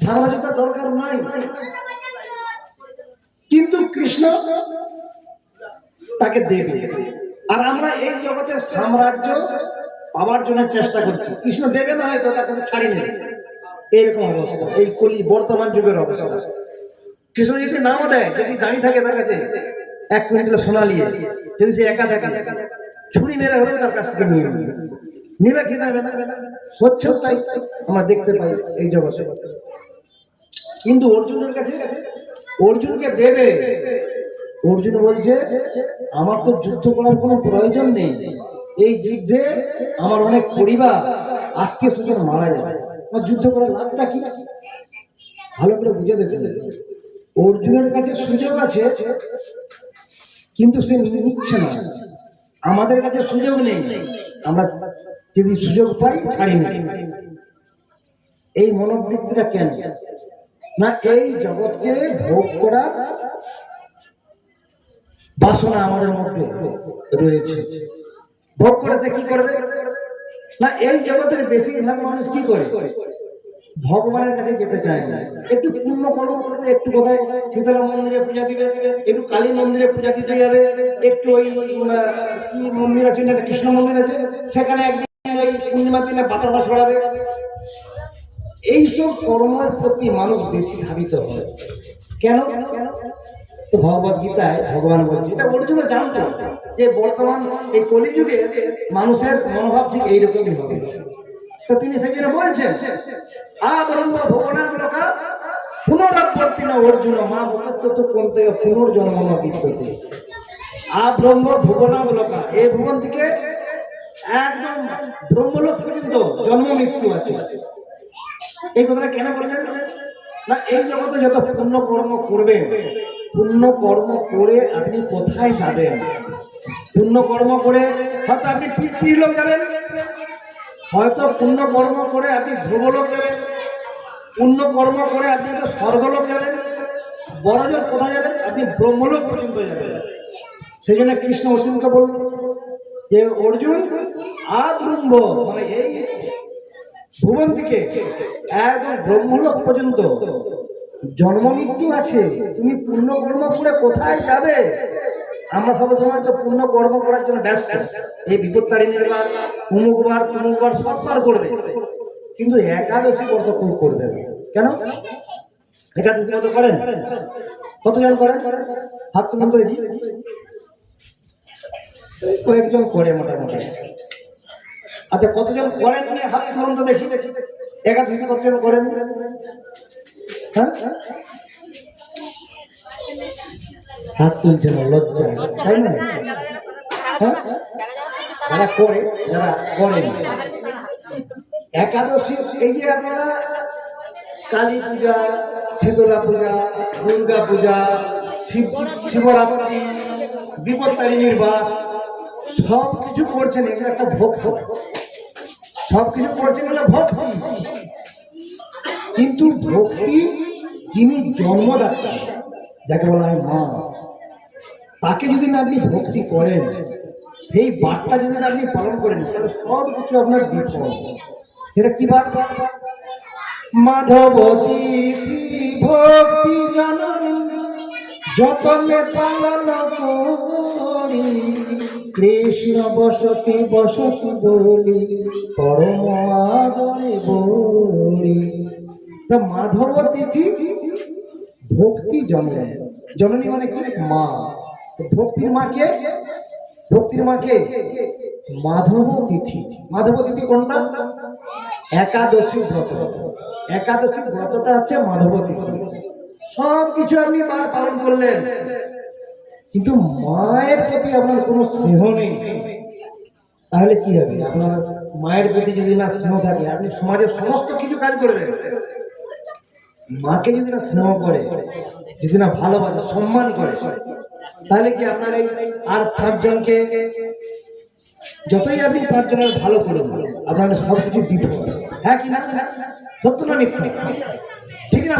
সামাজিকতার দরকার নাই, কিন্তু কৃষ্ণ তাকে দেবে। আর আমরা এই জগতের সাম্রাজ্য পাওয়ার জন্য চেষ্টা করছি, কৃষ্ণ দেবে না হয়তো, তাকে ছাড়ি নেই। এইরকম অবস্থা এই কলি বর্তমান যুগের অবস্থা। কৃষ্ণ যদি নাও দেয়, যদি দাঁড়িয়ে থাকে তার কাছে 1 কুইন্টাল সোনা নিয়ে, যদি সে একা থাকে, ছুরি মেরে হলেও তার কাছ থেকে নিয়ে নিবে কি নেবে না, স্বচ্ছতাই আমরা দেখতে পাই এই জগতে। কিন্তু অর্জুনের কাছে, অর্জুনকে দেবে। অর্জুন বলছে আমার তো যুদ্ধ করার কোনো প্রয়োজন নেই, এই যুদ্ধে আমার অনেক পরিবার আত্মীয় স্বজন মারা যাবে, আমার যুদ্ধ করার লাভটা কি? ভালো করে বুঝে দেখতে, অর্জুনের কাছে সুযোগ আছে কিন্তু সে নিচ্ছে না। আমাদের কাছে সুযোগ নেই, আমরা যদি সুযোগ পাই ছাড়ি না। এই মনোবৃত্তিটা কেন না? এই জগৎকে ভোগ করার বাসনা আমাদের মধ্যে রয়েছে। ভোগ করাতে কি করবে না? এই জগতের বেশিরভাগ মানুষ কি করে? ভগবানের কাছে যেতে চায় না। একটু পূর্ণ কর্ম করবে, একটু কোথায় শীতলা মন্দিরে পূজা দিবে, একটু কালী মন্দিরে পূজা দিতে যাবে, একটু ওই কি মন্দির আছে না, কৃষ্ণ মন্দির আছে, সেখানে একদিন ওই পূর্ণিমার দিনে বাতাসা ছড়াবে। এইসব কর্মের প্রতি মানুষ বেশি ধাবিত হয়। কেন? তো ভগবত গীতায় ভগবান বলছে, এটা অর্জুনও জানতো যে বর্তমান এই কলিযুগে মানুষের মনোভাব ঠিক এইরকমই হবে। তো তিনি সেখানে বলছেন আব্রহ্ম ভুবনাৎ লোকা পুনরাবর্তিন অর্জুন মা ভূতত্ব কোনতে পুনর্জন্ম বিদ্যতে। আব্রহ্ম ভুবনাৎ লোকা, এই ভুবন থেকে একদম ব্রহ্মলোক পর্যন্ত জন্ম মৃত্যু আছে। এই কথাটা কেন বললেন না? এই জগতে যত পুণ্য কর্ম করবেন, পুণ্য কর্ম করে আপনি কোথায় যাবেন? পুণ্য কর্ম করে হয়তো আপনি পিতৃলোক যাবেন, হয়তো পুণ্য কর্ম করে আপনি ধ্রুবলোক যাবেন, পুণ্য কর্ম করে আপনি তো স্বর্গলোক যাবেন, বড়জোর কোথায় যাবেন? আপনি ব্রহ্মলোক পর্যন্ত যাবেন। সেই জন্য কৃষ্ণ অর্জুনকে বলল যে অর্জুন আব্রহ্ম, মানে এই ভুবন থেকে একদম ব্রহ্মলোক পর্যন্ত জন্ম মৃত্যু আছে, তুমি পুণ্য কর্ম করে কোথায় যাবে? আমরা সব সময় তো পুণ্য কর্ম করার জন্য ব্যস্ত, এই বিপত্তারিণীর বার, অমুকবার তমুকবার সববার করবে, কিন্তু একাদশী ব্রত খুব করবে। কেন? একাদশী ব্রত করেন? কতজন করেন? হাত তুলুন তো। কয়েকজন করে মোটামুটি। আচ্ছা, কতজন করেন না হাত তুলুন তো দেখি। একাদশী কতজন করেন? হ্যাঁ, হাত তুলছে না, লজ্জা, তাই না? হ্যাঁ, যারা করে, যারা করেন একাদশী, এই যে আপনারা কালী পূজা, শীতলা পূজা, দুর্গা পূজা, শিবরাত্রি, বিপত্তারিণীর বার, সব কিছু করছেন, এটা একটা ভক্তি। সব কিছু করছেন বলে ভক্তি, কিন্তু ভক্তি যিনি জন্মদাতা, যাকে বলা হয় মা, তাকে যদি না আপনি ভক্তি করেন, সেই বার্তা যদি আপনি পালন করেন, তাহলে সব কিছু আপনার বিফল। সেটা কি বার্তা? মাধবতী ভক্তি জননী যতনে পালন করি, কৃষ্ণ বসতি বসতি বলি পরম আদরে বলি। মাধব তিথি ভক্তি জননী, জননী মানে কি? মা। ভক্তির মাকে, ভক্তির মাকে মাধব তিথি। মাধব তিথি কোনটা? একাদশী ব্রত। একাদশী ব্রতটা হচ্ছে মাধব তিথি। সব কিছু আপনি বার পালন করলেন, কিন্তু মায়ের প্রতি আপনার কোনো স্নেহ নেই, তাহলে কি হবে? আপনার মায়ের প্রতি যদি না স্নেহ থাকে, আপনি সমাজের সমস্ত কিছু কাজ করবেন। মাকে যদি না স্নেহ করে, যদি না ভালোবাসে, সম্মান করে, তাহলে কি আপনার এই আর 5 জনকে, যতই আপনি 5 জনের ভালো করুন, আপনার সবকিছু দিতে হবে। হ্যাঁ কি না? সত্য না মিথ্যা? ঠিক না?